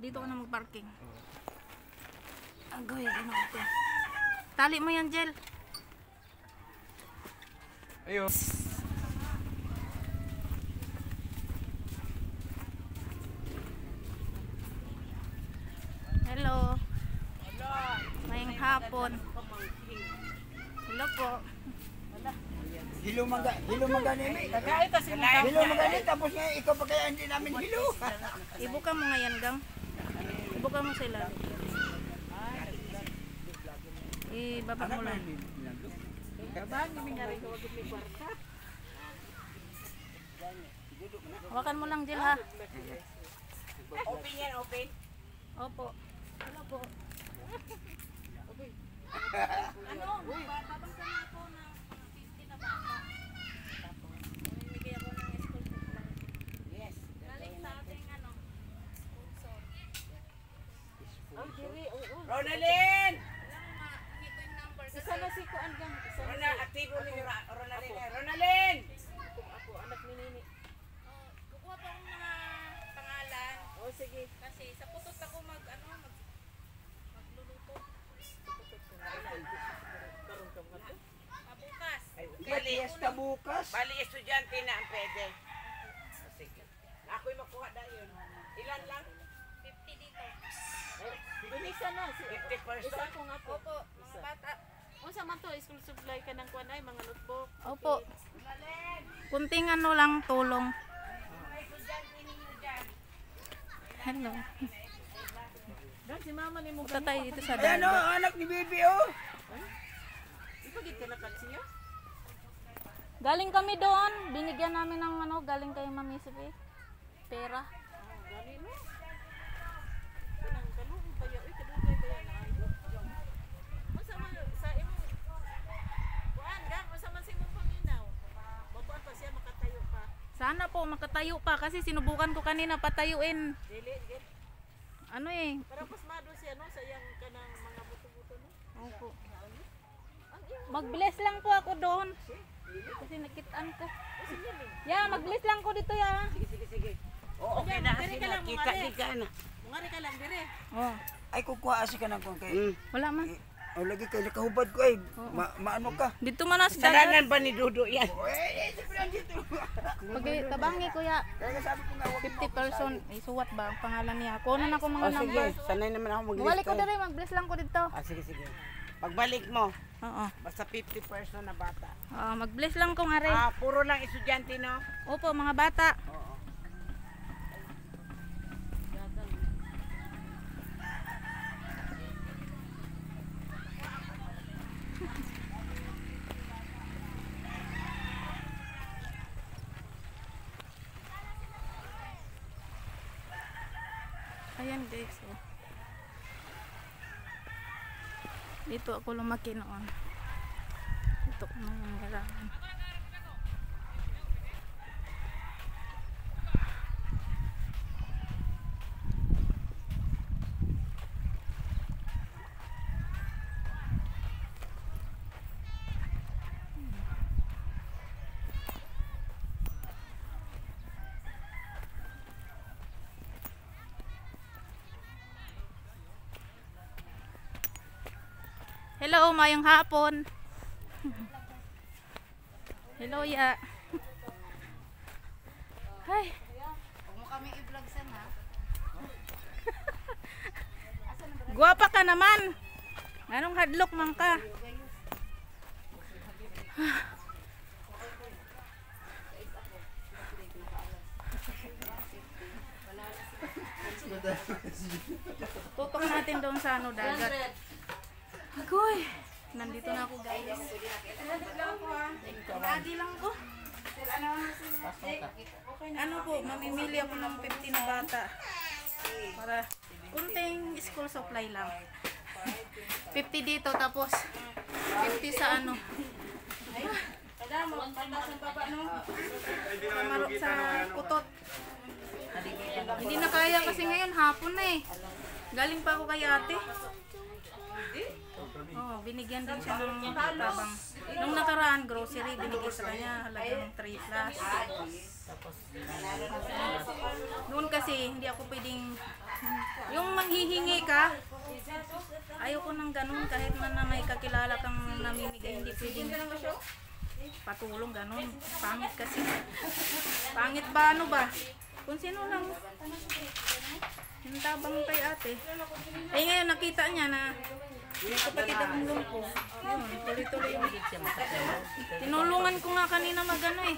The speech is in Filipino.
Dito ka na mag-parking. Agoy, gano'n ito. Tali mo yan, Jel. Ayun. Hello. Ngayong hapon. Hello po. Hilo mangganimi. Hilo mangganimi, tapos nga ikaw pa kaya hindi namin hilo. Ibuka mo nga yan, gang. Ibuka mo sila. Ibaba mo lang. Hawakan mo lang, Jel, ha? Open yan, open. Opo. Hello po. Ano? Babang ka na ako ng 50 na bata. Mamimigay ako ng school supply. Yes. Galing sa ating ano, sponsor. Ronaldin! Kailangan ma-hit ko yung number. Isa na si Kuan gang. Isa na Ronaldin, aktibo ninyo Ronaldin. Ronaldin! ako anak ni Nini. Kukuha pa akong mga pangalan. Oh sige. Kasi sa putot ako magluluto. Pabukas. Fiesta bukas. Bali, estudyante na ang pwede. Sige. Ako'y makuha na yun. Ilan lang? 50 dito. Binisa na si 50%? Isa ko nga po. Opo, mga bata. Unsa man to school supply ka ng kuan ay mga notebook. Opo. Kunting ano lang tulong. Mga estudyante ninyo dyan. Hello. Dan si mama ni mo Tatay dito sa Ayan o, dagat. anak ni Bibi o. ipagit ka na kansiya. Galing kami doon. Binigyan namin ng ano, galing kay Mami Sipi. Pera. Gani no. Kanang kanong bayo ay kadugay bayan na ayo. Unsa man sa imo kuan gang unsa man sa imong paminaw. Mabuan pa siya makatayo pa. Sana po makatayo pa kasi sinubukan ko kanina patayuin. Dili gid. Ano eh. Para mas mado siya no sayang kanang mga buto-buto no. Opo. Ang iyo. Mag-bless lang po ako doon. Kasi nakitaan ko. Yeah, mag-bless lang ko dito ya. Sige. O, okay na. Diri ka lang, Kita mungari. ka na. Mungari ka lang dire. Oh, Ay kukuha asi ka ng kung kay. wala man. O lagi kay nakahubad ko ay. Maano ka? Dito man na sa dagat. Saranan ba ni Dudo yan? Eh, siyempre andito. Pag tabangi kuya, Kaya sabi ko nga, huwag 50 person. Isuwat ba ang pangalan niya? Kunan ako mga O sige, number. sanay naman ako Bumalik ko mag-list. dito, mag-bless lang ko dito. Sige. Pagbalik mo, Oo. basta 50 person na bata. Mag-bless lang ko nga rin. Puro lang estudyante, no? Opo, mga bata. Oo. Ayan guys. Oh. Dito ako lumaki noon. Dito ko nang galangan. Hello, mayong hapon. Hello, ya. Hay. Huwag mo kami i-vlog san ha. Guwapa ka naman. Anong hadlok man ka? Tutok natin doon sa ano dagat. Agoy! Nandito na ako guys. Lagi lang ko. Ano po, mamimili ako ng 50 na bata. Para kunting school supply lang. 50 dito tapos 50 sa ano. Kamarok sa kutot. Hindi na kaya kasi ngayon hapon na eh. Galing pa ako kay ate. Oh, binigyan din siya ng tabang. Nung nakaraan, grocery, binigay sa kanya halagang 3+. Noon kasi, hindi ako pwedeng, yung manghihingi ka, ayoko nang ganun, kahit man na may kakilala kang namimigay, hindi pwedeng patulong ganun. Pangit kasi. Pangit ba, ano ba? Kung sino lang, yung tabang kay ate. Eh ngayon, nakita niya na, kapatid akong lumpo. Yun, tuloy-tuloy yung tinulungan ko nga kanina magano eh.